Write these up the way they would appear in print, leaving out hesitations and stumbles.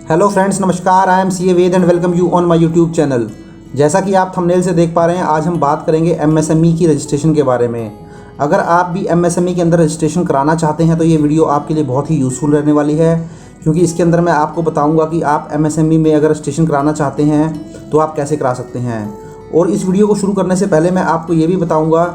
Hello friends, नमस्कार। I am C A Ved and welcome you on my YouTube channel. जैसा कि आप thumbnail से देख पा रहे हैं, आज हम बात करेंगे एमएसएमई की रजिस्ट्रेशन के बारे में। अगर आप भी एमएसएमई के अंदर रजिस्ट्रेशन कराना चाहते हैं तो ये वीडियो आपके लिए बहुत ही यूज़फुल रहने वाली है, क्योंकि इसके अंदर मैं आपको बताऊंगा कि आप एमएसएमई में अगर रजिस्ट्रेशन कराना चाहते हैं तो आप कैसे करा सकते हैं। और इस वीडियो को शुरू करने से पहले मैं आपको ये भी बताऊँगा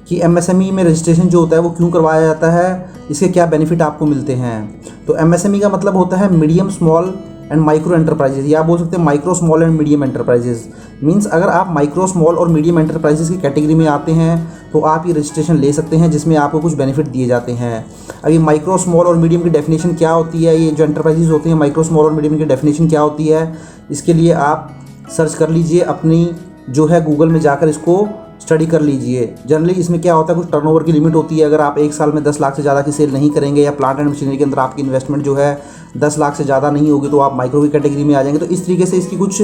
कि एमएसएमई में रजिस्ट्रेशन जो होता है वो क्यों करवाया जाता है, इसके क्या बेनिफिट आपको मिलते हैं। तो एमएसएमई का मतलब होता है medium small and micro enterprises, या आप बोल सकते हैं micro small and medium enterprises. Means अगर आप माइक्रो स्मॉल और मीडियम एंटरप्राइजेज की कैटेगरी में आते हैं तो आप ये रजिस्ट्रेशन ले सकते हैं, जिसमें आपको कुछ बेनिफिट दिए जाते हैं। अभी माइक्रो स्मॉल और मीडियम की डेफिनेशन क्या होती है, ये जो एंटरप्राइजेज होते हैं माइक्रो स्मॉल और मीडियम की डेफिनेशन क्या होती है, इसके लिए आप सर्च कर लीजिए, अपनी जो है गूगल में जाकर इसको स्टडी कर लीजिए। जनरली इसमें क्या होता है, कुछ टर्नओवर की लिमिट होती है। अगर आप एक साल में 10 लाख से ज़्यादा की सेल नहीं करेंगे या प्लांट एंड मशीनरी के अंदर आपकी इन्वेस्टमेंट जो है 10 लाख से ज़्यादा नहीं होगी तो आप माइक्रो की कैटेगरी में आ जाएंगे। तो इस तरीके से इसकी कुछ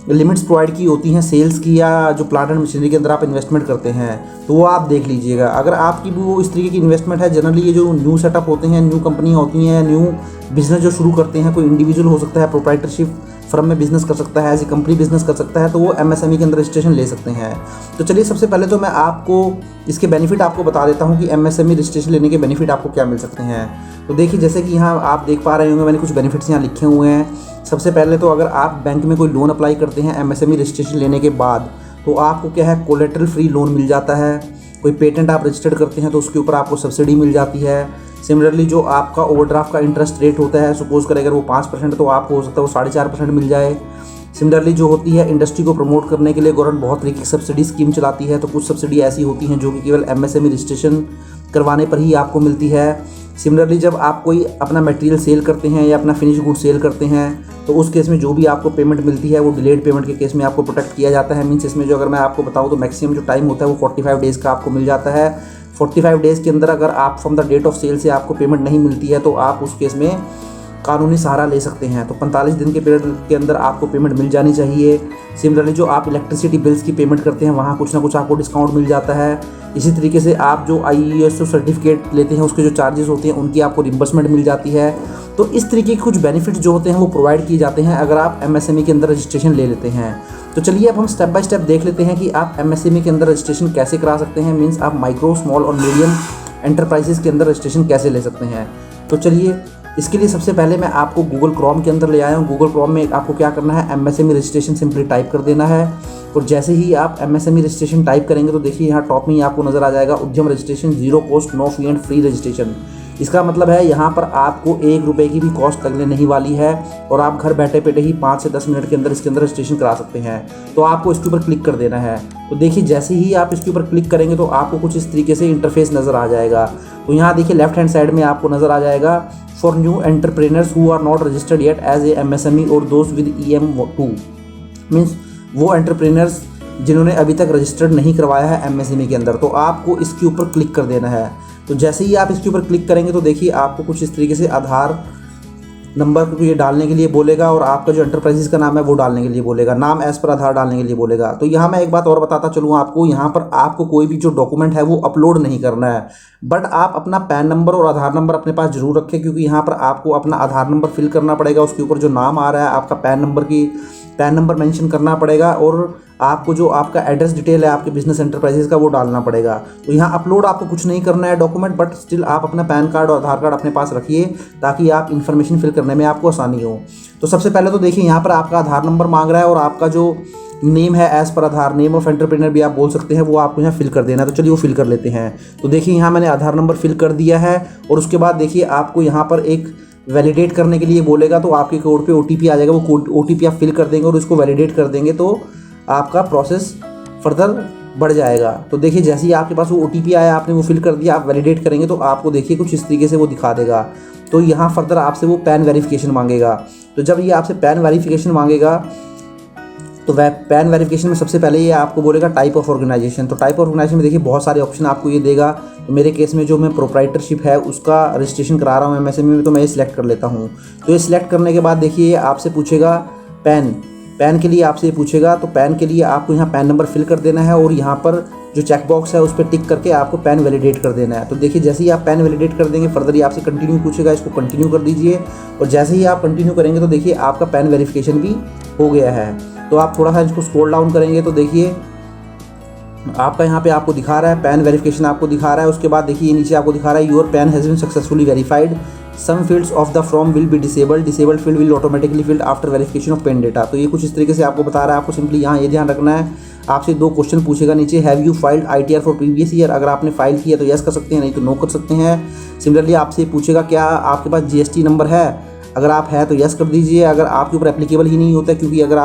लिमिट्स प्रोवाइड की होती हैं सेल्स की, या जो प्लांट एंड मशीनरी के अंदर आप इन्वेस्टमेंट करते हैं तो वो आप देख लीजिएगा। अगर आपकी वो इस तरीके की इन्वेस्टमेंट है, जनरली ये जो न्यू सेटअप होते हैं, न्यू कंपनियाँ होती हैं, न्यू बिजनेस जो शुरू करते हैं, कोई इंडिविजुअल हो सकता है, प्रोप्राइटरशिप फर्म में बिजनेस कर सकता है, एज ए कंपनी बिजनेस कर सकता है, तो वो एमएसएमई के अंदर रजिस्ट्रेशन ले सकते हैं। तो चलिए सबसे पहले तो मैं आपको इसके बेनिफिट आपको बता देता हूँ कि एमएसएमई रजिस्ट्रेशन लेने के बेनिफिट आपको क्या मिल सकते हैं। तो देखिए, जैसे कि यहाँ आप देख पा रहे होंगे, मैंने कुछ बेनिफिट्स यहाँ लिखे हुए हैं। सबसे पहले तो अगर आप बैंक में कोई लोन अप्लाई करते हैं एमएसएमई रजिस्ट्रेशन लेने के बाद, तो आपको क्या है, कोलेटरल फ्री लोन मिल जाता है। कोई पेटेंट आप रजिस्टर्ड करते हैं तो उसके ऊपर आपको सब्सिडी मिल जाती है। सिमिलरली जो आपका ओवरड्राफ्ट का इंटरेस्ट रेट होता है, सपोज करें अगर वो 5% तो आपको हो सकता है वो 4.5% मिल जाए। सिमिलरली जो होती है, इंडस्ट्री को प्रमोट करने के लिए गवर्नमेंट बहुत तरीके की सब्सिडी स्कीम चलाती है। तो कुछ सब्सिडी ऐसी होती हैं जो कि केवल एमएसएमई रजिस्ट्रेशन करवाने पर ही आपको मिलती है। सिमिलरली जब आप कोई अपना मटेरियल सेल करते हैं या अपना फिनिश गुड सेल करते हैं तो उस केस में जो भी आपको पेमेंट मिलती है वो डिलेड पेमेंट के केस में आपको प्रोटेक्ट किया जाता है। मीन्स इसमें जो अगर मैं आपको बताऊँ तो मैक्सिमम जो टाइम होता है वो 45 डेज़ का आपको मिल जाता है। 45 डेज़ के अंदर अगर आप from the date of sale से आपको पेमेंट नहीं मिलती है तो आप उस केस में कानूनी सहारा ले सकते हैं। तो 45 दिन के पीरियड के अंदर आपको पेमेंट मिल जानी चाहिए। सिमिलरली जो आप इलेक्ट्रिसिटी बिल्स की पेमेंट करते हैं वहाँ कुछ ना कुछ आपको डिस्काउंट मिल जाता है। इसी तरीके से आप जो IESO सर्टिफिकेट लेते हैं उसके जो चार्जेस होते हैं उनकी आपको रिम्बर्समेंट मिल जाती है। तो इस तरीके के कुछ बेनिफिट जो होते हैं वो प्रोवाइड किए जाते हैं अगर आप एमएसएमई के अंदर रजिस्ट्रेशन ले लेते हैं। तो चलिए अब हम स्टेप बाय स्टेप देख लेते हैं कि आप एमएसएमई के अंदर रजिस्ट्रेशन कैसे करा सकते हैं। मीन्स आप माइक्रो स्मॉल और मीडियम एंटरप्राइजेस के अंदर रजिस्ट्रेशन कैसे ले सकते हैं। तो चलिए इसके लिए सबसे पहले मैं आपको गूगल क्रोम के अंदर ले आया हूँ। गूगल क्रोम में आपको क्या करना है, एमएसएमई रजिस्ट्रेशन सिंपली टाइप कर देना है। और जैसे ही आप एमएसएमई रजिस्ट्रेशन टाइप करेंगे तो देखिए यहाँ टॉप में ही आपको नज़र आ जाएगा Udyam registration, 0 cost no fee and free registration. इसका मतलब है यहाँ पर आपको 1 रुपये की भी कॉस्ट लगने नहीं वाली है और आप घर बैठे बैठे ही 5 से 10 मिनट के अंदर इसके अंदर रजिस्ट्रेशन करा सकते हैं। तो आपको इसके ऊपर क्लिक कर देना है। तो देखिए जैसे ही आप इसके ऊपर क्लिक करेंगे तो आपको कुछ इस तरीके से इंटरफेस नज़र आ जाएगा। तो यहाँ देखिए लेफ्ट हैंड साइड में आपको नज़र आ जाएगा for new entrepreneurs who are not registered yet as a MSME और दोज विद EM2। मीन्स वो एंटरप्रेनर्स जिन्होंने अभी तक रजिस्टर्ड नहीं करवाया है एमएसएमई के अंदर, तो आपको इसके ऊपर क्लिक कर देना है। तो जैसे ही आप इसके ऊपर क्लिक करेंगे तो देखिए आपको कुछ इस तरीके से आधार नंबर को ये डालने के लिए बोलेगा और आपका जो एंटरप्राइजेस का नाम है वो डालने के लिए बोलेगा, नाम एज पर आधार डालने के लिए बोलेगा। तो यहाँ मैं एक बात और बताता चलूँ आपको, यहाँ पर आपको कोई भी जो डॉक्यूमेंट है वो अपलोड नहीं करना है, बट आप अपना पैन नंबर और आधार नंबर अपने पास जरूर रखें, क्योंकि यहाँ पर आपको अपना आधार नंबर फिल करना पड़ेगा। उसके ऊपर जो नाम आ रहा है आपका पैन नंबर मेंशन करना पड़ेगा और आपको जो आपका एड्रेस डिटेल है आपके बिजनेस एंटरप्राइजेस का वो डालना पड़ेगा। तो यहाँ अपलोड आपको कुछ नहीं करना है डॉक्यूमेंट, बट स्टिल आप अपना पैन कार्ड और आधार कार्ड अपने पास रखिए ताकि आप इन्फॉर्मेशन फिल करने में आपको आसानी हो। तो सबसे पहले तो देखिए यहाँ पर आपका आधार नंबर मांग रहा है और आपका जो नेम है as per Aadhaar, name of entrepreneur भी आप बोल सकते हैं, वो आपको यहाँ फिल कर देना है। तो चलिए वो फिल कर लेते हैं। तो देखिए यहाँ मैंने आधार नंबर फिल कर दिया है और उसके बाद देखिए आपको यहाँ पर एक वैलिडेट करने के लिए बोलेगा, तो आपके कोड पे OTP आ जाएगा। वो OTP आप फिल कर देंगे और उसको वैलिडेट कर देंगे तो आपका प्रोसेस फर्दर बढ़ जाएगा। तो देखिए जैसे ही आपके पास वो OTP आया, आपने वो फिल कर दिया, आप वैलिडेट करेंगे तो आपको देखिए कुछ इस तरीके से वो दिखा देगा। तो यहाँ फर्दर आपसे वो पैन वेरिफिकेशन मांगेगा। तो जब ये आपसे पैन वेरिफिकेशन मांगेगा तो पैन वेरिफिकेशन में सबसे पहले ये आपको बोलेगा टाइप ऑफ ऑर्गेनाइजेशन। तो टाइप ऑफ ऑर्गेनाइजेशन में देखिए बहुत सारे ऑप्शन आपको ये देगा। तो मेरे केस में जो मैं प्रोप्राइटरशिप है उसका रजिस्ट्रेशन करा रहा हूँ एमएसएमई में, तो मैं ये सिलेक्ट कर लेता हूँ। तो ये सिलेक्ट करने के बाद देखिए ये आपसे पूछेगा पैन के लिए आपसे ये पूछेगा। तो पैन के लिए आपको यहाँ पैन नंबर फिल कर देना है और यहाँ पर जो चेक बॉक्स है उस पर टिक करके आपको पैन वैलिडेट कर देना है। तो देखिए जैसे ही आप पैन वैलिडेट कर देंगे फर्दर ही आपसे कंटिन्यू पूछेगा, इसको कंटिन्यू कर दीजिए और जैसे ही आप कंटिन्यू करेंगे तो देखिए आपका पैन वेरिफिकेशन भी हो गया है। तो आप थोड़ा सा इसको स्क्रॉल डाउन करेंगे तो देखिए आपका यहाँ पे आपको दिखा रहा है पैन वेरिफिकेशन आपको दिखा रहा है। उसके बाद देखिए नीचे आपको दिखा रहा है your PAN has been successfully verified, some fields of the form will be disabled field will automatically filled after verification of PAN data. तो ये कुछ इस तरीके से आपको बता रहा है। आपको सिंपली यहाँ ये ध्यान रखना है, आपसे 2 क्वेश्चन पूछेगा नीचे, have you filed ITR for previous year. अगर आपने फाइल किया तो यस कर सकते हैं, नहीं तो नो कर सकते हैं। सिमिलरली आपसे पूछेगा क्या आपके पास GST नंबर है, अगर आप है तो यस कर दीजिए। अगर आपके ऊपर एप्लीकेबल ही नहीं होता है, क्योंकि अगर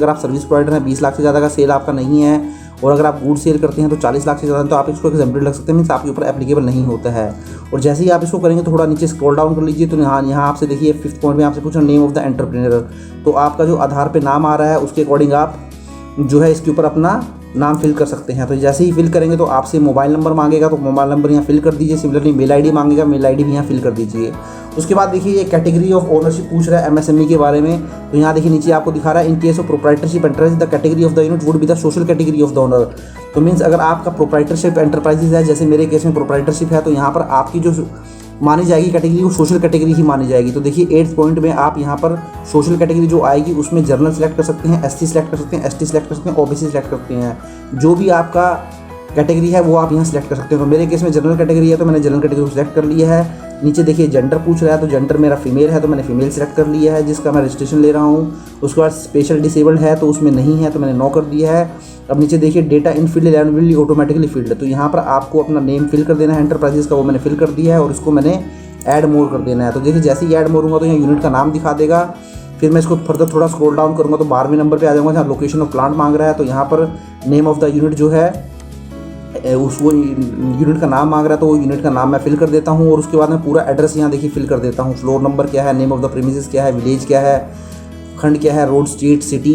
आप सर्विस प्रोवाइडर हैं 20 लाख से ज़्यादा का सेल आपका नहीं है और अगर आप गुड सेल करते हैं तो 40 लाख से ज़्यादा, तो आप इसको एग्जेम्प्टेड लग सकते हैं, मीन्स आपके ऊपर एप्लीकेबल नहीं होता है। और जैसे ही आप इसको करेंगे तो थोड़ा नीचे स्क्रॉल डाउन कर लीजिए तो यहाँ आपसे देखिए 5th पॉइंट में आपसे पूछा नेम ऑफ द एंटरप्रेन्योर। तो आपका जो आधार पे नाम आ रहा है उसके अकॉर्डिंग आप जो है इसके ऊपर अपना नाम फिल कर सकते हैं। तो जैसे ही फिल करेंगे तो आपसे मोबाइल नंबर मांगेगा तो मोबाइल नंबर यहाँ फिल कर दीजिए। सिमिलरली मेल ID मांगेगा, मेल ID भी यहाँ फिल कर दीजिए। उसके बाद देखिए ये कैटेगरी ऑफ ओनरशिप पूछ रहा है MSME के बारे में। तो यहाँ देखिए नीचे आपको दिखा रहा है in case of proprietorship enterprise the category of the unit would be the social category of the owner. तो मीन्स अगर आपका प्रोप्राइटरशिप एंटरप्राइजेज है, जैसे मेरे केस में प्रोप्राइटरशिप है, तो यहाँ पर आपकी जो मानी जाएगी कैटेगरी वो सोशल कैटेगरी ही मानी जाएगी। तो देखिए 8th पॉइंट में आप यहाँ पर सोशल कैटेगरी जो आएगी उसमें जनरल सेलेक्ट कर सकते हैं, SC सेलेक्ट कर सकते हैं, ST सेलेक्ट कर सकते हैं, OBC सेलेक्ट कर सकते हैं। जो भी आपका कैटेगरी है वो आप यहाँ सेलेक्ट कर सकते हैं। तो मेरे केस में जनरल कैटेगरी है तो मैंने जनरल कैटेगरी को सिलेक्ट कर लिया है। नीचे देखिए जेंडर पूछ रहा है तो जेंडर मेरा फीमेल है तो मैंने फीमेल सेलेक्ट कर लिया है जिसका मैं रजिस्ट्रेशन ले रहा हूँ। उसके बाद स्पेशल डिसेबल्ड है तो उसमें नहीं है तो मैंने नो कर दिया है। अब नीचे देखिए data in field 11 will automatically field, तो यहाँ पर आपको अपना नेम फिल कर देना है एंटरप्राइजेस का, वो मैंने फिल कर दिया है और उसको मैंने ऐड मोर कर देना है। तो देखिए जैसे ही ऐड मोर होगा तो यहाँ यूनिट का नाम दिखा देगा। फिर मैं इसको फर्दर थोड़ा स्क्रॉल डाउन करूँगा तो 12वें नंबर पे आ जाऊँगा जहाँ लोकेशन ऑफ प्लांट मांग रहा है। तो यहाँ पर नेम ऑफ द यूनिट जो है उसको यूनिट का नाम मांग रहा है तो वो यूनिट का नाम मैं फिल कर देता हूँ और उसके बाद मैं पूरा एड्रेस यहाँ देखिए फिल कर देता हूँ। फ्लोर नंबर क्या है, नेम ऑफ द प्रीमिसेस क्या है, विलेज क्या है, खंड क्या है, रोड, स्ट्रीट, सिटी,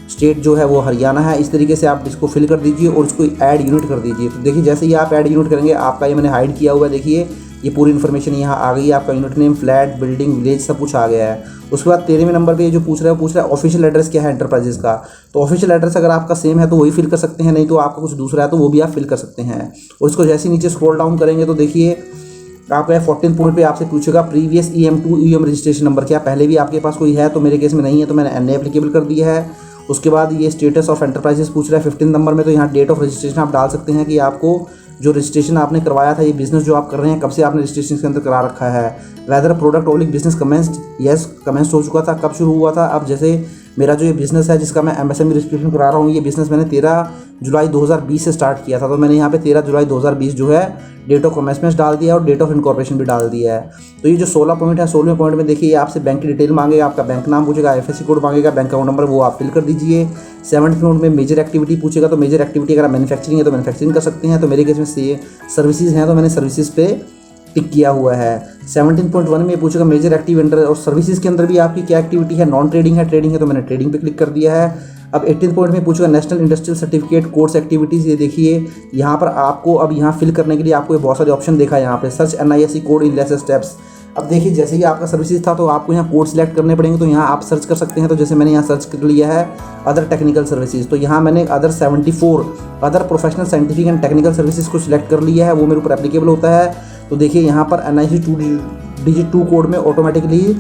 स्टेट जो है वो हरियाणा है। इस तरीके से आप इसको फिल कर दीजिए और इसको ऐड यूनिट कर दीजिए। तो देखिए जैसे ही आप ऐड यूनिट करेंगे आपका ये मैंने हाइड किया हुआ है, देखिए ये पूरी इन्फॉर्मेशन यहाँ आ गई है। आपका unit name, flat, building, village सब कुछ आ गया है। उसके बाद 13वें नंबर पे ये जो पूछ रहा है ऑफिशियल एड्रेस क्या है एंटरप्राइजेस का। तो ऑफिशियल एड्रेस अगर आपका सेम है तो वही फिल कर सकते हैं, नहीं तो आपका कुछ दूसरा है तो वो भी आप फिल कर सकते हैं। और इसको जैसे नीचे स्क्रॉल डाउन करेंगे तो देखिए आपका 14 पॉइंट पे आपसे पूछेगा previous EM2 EM registration number क्या पहले भी आपके पास कोई है, तो मेरे केस में नहीं है तो मैंने NA एप्लीकेबल कर दिया है। उसके बाद ये स्टेटस ऑफ एंटरप्राइजेस पूछ रहा है 15 नंबर में, तो यहाँ डेट ऑफ रजिस्ट्रेशन आप डाल सकते हैं कि आपको जो रजिस्ट्रेशन आपने करवाया था, ये बिजनेस जो आप कर रहे हैं कब से आपने रजिस्ट्रेशन के अंदर करा रखा है। Whether product only business commenced, yes commence हो चुका था, कब शुरू हुआ था। अब जैसे मेरा जो ये बिज़नेस है जिसका मैं MSME रजिस्ट्रेशन करा रहा हूँ, ये बिज़नेस मैंने 13 जुलाई 2020 से स्टार्ट किया था। तो मैंने यहाँ पे 13 जुलाई 2020 जो है डेट ऑफ कमेंसमेंट डाल दिया और डेट ऑफ इनकॉर्पोरेशन भी डाल दिया है। तो ये जो 16 पॉइंट है, 16वें पॉइंट में देखिए ये आपसे बैंक की डिटेल मांगेगा, आपका बैंक नाम पूछेगा, IFSC कोड मांगेगा, बैंक अकाउंट नंबर वो आप फिल कर दीजिए। 7th पॉइंट में मेजर एक्टिविटी पूछेगा, तो मेजर एक्टिविटी अगर मैन्युफैक्चरिंग है तो मैन्युफैक्चरिंग कर सकते हैं। तो मेरे केस में सर्विसेज हैं तो मैंने सर्विसेज पे टिक किया हुआ है। 17.1 में पूछेगा मेजर एक्टिव इंटर और सर्विसेज के अंदर भी आपकी क्या एक्टिविटी है, नॉन ट्रेडिंग है, ट्रेडिंग है तो मैंने ट्रेडिंग पे क्लिक कर दिया है। अब 18 पॉइंट में पूछेगा national industrial certificate course activities. ये देखिए यहाँ पर आपको अब यहाँ फिल करने के लिए आपको बहुत सारे ऑप्शन देखा है यहाँ पे, search NISC code in less steps. अब देखिए जैसे ही आपका सर्विसेज था तो आपको यहाँ कोड सिलेक्ट करने पड़ेंगे, तो यहाँ आप सर्च कर सकते हैं। तो जैसे मैंने यहाँ सर्च कर लिया है अदर टेक्निकल सर्विसेज, तो यहाँ मैंने other 74 other professional scientific and technical services को सिलेक्ट कर लिया है, वो मेरे ऊपर एप्लीकेबल होता है। तो देखिए यहाँ पर NIC 2 कोड में automatically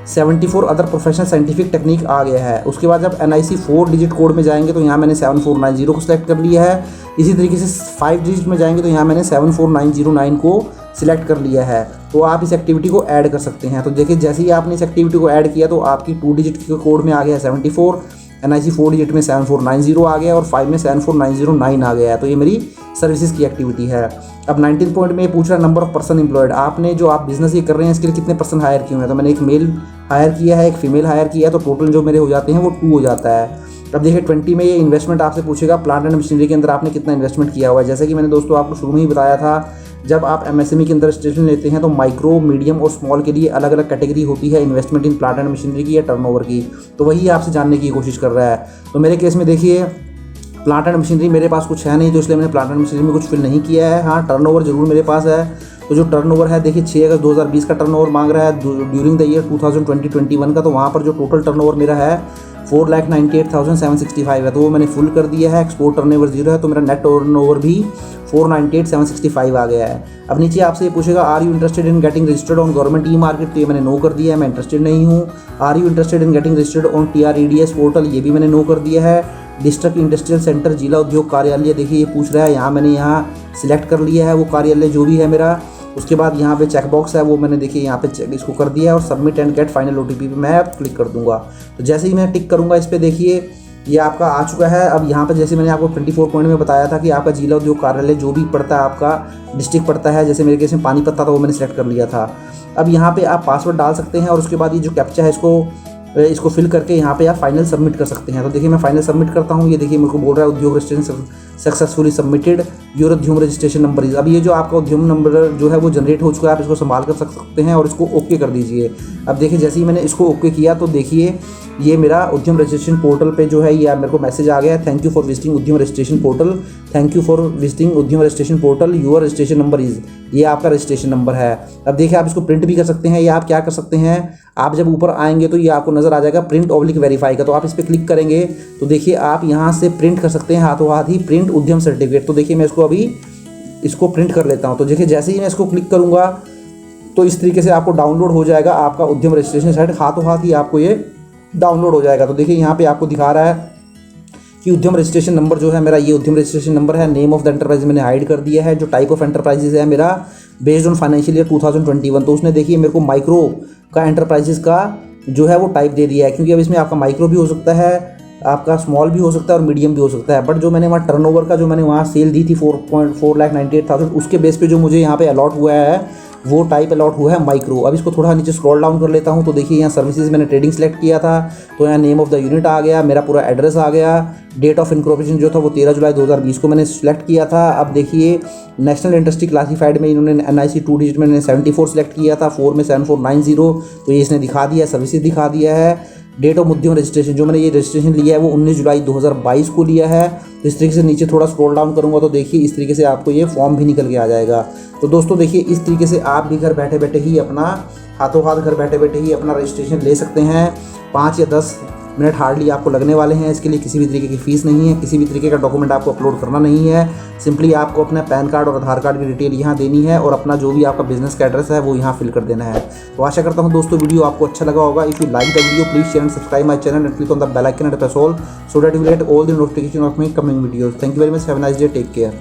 74 other professional scientific technique आ गया है। उसके बाद जब NIC 4 डिजिट कोड में जाएंगे तो यहाँ मैंने 7490 को सिलेक्ट कर लिया है। इसी तरीके से 5 डिजिट में जाएंगे तो यहाँ मैंने 74909 को सिलेक्ट कर लिया है। तो आप इस एक्टिविटी को ऐड कर सकते हैं। तो देखिए जैसे ही आपने इस एक्टिविटी को ऐड किया तो आपकी 2 डिजिट के कोड में आ गया है 74, NIC 4 डिजिट में 7490 आ गया और 5 में 74909 आ गया है। तो ये मेरी सर्विसेज की एक्टिविटी है। अब 19 पॉइंट में पूछ रहा है नंबर ऑफ पर्सन एम्प्लॉयड, आपने जो आप बिजनेस ये कर रहे हैं इसके लिए कितने पर्सन हायर किए हैं। तो मैंने एक मेल हायर किया है, एक फीमेल हायर किया है, तो टोटल जो मेरे हो जाते हैं वो 2 हो जाता है। अब देखिए 20 में ये इन्वेस्टमेंट आपसे पूछेगा प्लांट एंड मशीनरी के अंदर आपने कितना इन्वेस्टमेंट किया हुआ है। जैसे कि मैंने दोस्तों आपको शुरू में ही बताया था, जब आप MSME के अंदर रजिस्ट्रेशन लेते हैं तो माइक्रो, मीडियम और स्मॉल के लिए अलग अलग कैटेगरी होती है investment in plant and machinery की या टर्नओवर की। तो वही आपसे जानने की कोशिश कर रहा है। तो मेरे केस में देखिए प्लांट एंड मशीनरी मेरे पास कुछ है नहीं, तो इसलिए मैंने प्लांट एंड मशीनरी में कुछ फिल नहीं किया है। हाँ, टर्नओवर जरूर मेरे पास है। तो जो टर्नओवर है देखिए 6 अगस्त 2020 का टर्नओवर मांग रहा है ड्यूरिंग द ईयर 2020-21 का। तो वहाँ पर जो टोटल टर्नओवर मेरा है 4,98,765 है, तो वो मैंने फुल कर दिया है। एक्सपोर्ट टर्नओवर 0 है, तो मेरा नेट टर्नओवर भी 498,765 आ गया है। अब नीचे आपसे ये पूछेगा are you interested in getting registered on government e market, तो ये मैंने नो कर दिया है, मैं इंटरेस्टेड नहीं हूँ। Are you interested in getting registered on TREDS portal, ये भी मैंने नो कर दिया है। डिस्ट्रिक्ट इंडस्ट्रियल सेंटर जिला उद्योग कार्यालय, देखिए ये पूछ रहा है, यहाँ मैंने यहाँ सिलेक्ट कर लिया है वो कार्यालय जो भी है मेरा। उसके बाद यहाँ पे चेक बॉक्स है वो मैंने देखिए यहाँ पे इसको कर दिया है और submit and get final OTP पे मैं क्लिक कर दूंगा। तो जैसे ही मैं टिक करूँगा इस पर देखिए ये आपका आ चुका है। अब यहाँ पर जैसे मैंने आपको 24 पॉइंट में बताया था कि आपका जिला उद्योग कार्यालय जो भी पड़ता है आपका डिस्ट्रिक्ट पड़ता है, जैसे मेरे केस में पानीपत था तो वो मैंने सेलेक्ट कर लिया था। अब यहाँ पे आप पासवर्ड डाल सकते हैं और उसके बाद ये जो कैप्चा है इसको फिल करके यहाँ पे आप फाइनल सबमिट कर सकते हैं। तो देखिए मैं फाइनल सबमिट करता हूँ, ये देखिए मेरे को बोल रहा है उद्योग रजिस्ट्रेशन सक्सेसफुली सबमिटेड योर उद्यम रजिस्ट्रेशन नंबर इज। अब ये जो आपका उद्यम नंबर जो है वो जनरेट हो चुका है, आप इसको संभाल कर सकते हैं और इसको ओके कर दीजिए। अब देखिए जैसे ही मैंने इसको ओके किया तो देखिए ये मेरा उद्यम रजिस्ट्रेशन पोर्टल पे जो है ये मेरे को मैसेज आ गया है, thank you for visiting Udyam registration portal, thank you for visiting Udyam registration portal, your registration number is, ये आपका रजिस्ट्रेशन नंबर है। अब देखिए आप इसको प्रिंट भी कर सकते हैं या आप क्या कर सकते हैं, आप जब ऊपर आएंगे तो ये आपको नज़र आ जाएगा print/verify का, तो आप इस पर क्लिक करेंगे तो देखिए आप यहाँ से प्रिंट कर सकते हैं हाथों हाथ ही प्रिंट उद्यम सर्टिफिकेट। तो देखिए मैं इसको प्रिंट कर लेता हूँ। तो देखिए जैसे ही मैं इसको क्लिक करूँगा तो इस तरीके से आपको डाउनलोड हो जाएगा आपका उद्यम रजिस्ट्रेशन सर्टिफिकेट, हाथों हाथ ही आपको ये डाउनलोड हो जाएगा। तो देखिए यहाँ पे आपको दिखा रहा है कि उद्यम रजिस्ट्रेशन नंबर जो है मेरा ये उद्यम रजिस्ट्रेशन नंबर है। नेम ऑफ द एंटरप्राइज मैंने हाइड कर दिया है। जो टाइप ऑफ एंटरप्राइजेज है मेरा बेस्ड ऑन फाइनेंशियल ईयर 2021, तो उसने देखिए मेरे को माइक्रो का एंटरप्राइजेज का जो है वो टाइप दे दिया है, क्योंकि अब इसमें आपका माइक्रो भी हो सकता है, आपका स्मॉल भी हो सकता है और मीडियम भी हो सकता है। बट जो मैंने वहाँ टर्नओवर का जो मैंने वहाँ सेल दी थी 4,98,000, उसके बेस पे जो मुझे यहाँ पे अलॉट हुआ है वो टाइप अलॉट हुआ है माइक्रो। अब इसको थोड़ा नीचे स्क्रॉल डाउन कर लेता हूँ तो देखिए यहाँ सर्विसेज मैंने ट्रेडिंग सेलेक्ट किया था, तो यहाँ नेम ऑफ द यूनिट आ गया, मेरा पूरा एड्रेस आ गया, डेट ऑफ इनकॉर्पोरेशन जो था वो 13 जुलाई 2020 को मैंने सेलेक्ट किया था। अब देखिए नेशनल इंडस्ट्री क्लासीफाइड में इन्होंने NIC 2 डिजिट में 74 सेलेक्ट किया था, 4 में 7490, तो ये इसने दिखा दिया, सर्विसेज दिखा दिया है। डेट ऑफ उद्यम रजिस्ट्रेशन जो मैंने ये रजिस्ट्रेशन लिया है वो 19 जुलाई 2022 को लिया है। तो इस तरीके से नीचे थोड़ा स्क्रॉल डाउन करूँगा तो देखिए इस तरीके से आपको ये फॉर्म भी निकल के आ जाएगा। तो दोस्तों देखिए इस तरीके से आप भी घर बैठे बैठे ही अपना हाथों हाथ घर बैठे बैठे ही अपना रजिस्ट्रेशन ले सकते हैं। 5 या 10 मिनट हार्डली आपको लगने वाले हैं। इसके लिए किसी भी तरीके की फ़ीस नहीं है, किसी भी तरीके का डॉक्यूमेंट आपको अपलोड करना नहीं है। सिंपली आपको अपना पैन कार्ड और आधार कार्ड की डिटेल यहाँ देनी है और अपना जो भी आपका बिजनेस का एड्रेस है वो यहाँ फिल कर देना है। तो आशा करता हूँ दोस्तों वीडियो आपको अच्छा लगा होगा। If you like the video please share and subscribe my channel and click on the bell icon and press all so that you get all the notification of my coming videos. Thank you very much, have a nice day, take care.